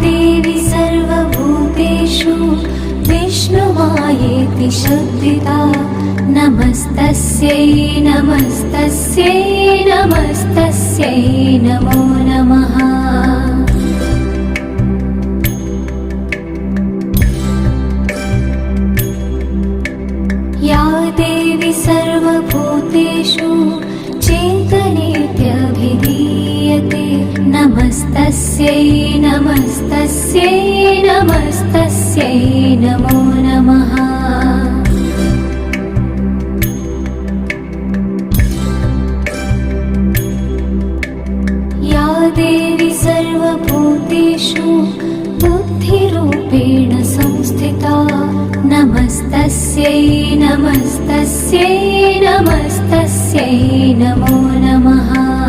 देवी सर्वभूतेषु विष्णुमायेति शब्दिता नमस्तस्यै नमस्तस्यै नमस्तस्यै नमो नमः। या देवी सर्वभूतेषु चेतनेत्यभिधीयते नमस्तस्यै नमस्तस्यै नमस्तस्यै नमो नमः। या देवी सर्वभूतेषु बुद्धिरूपेण संस्थिता नमस्तस्यै नमस्तस्यै नमस्तस्यै नमो नमः।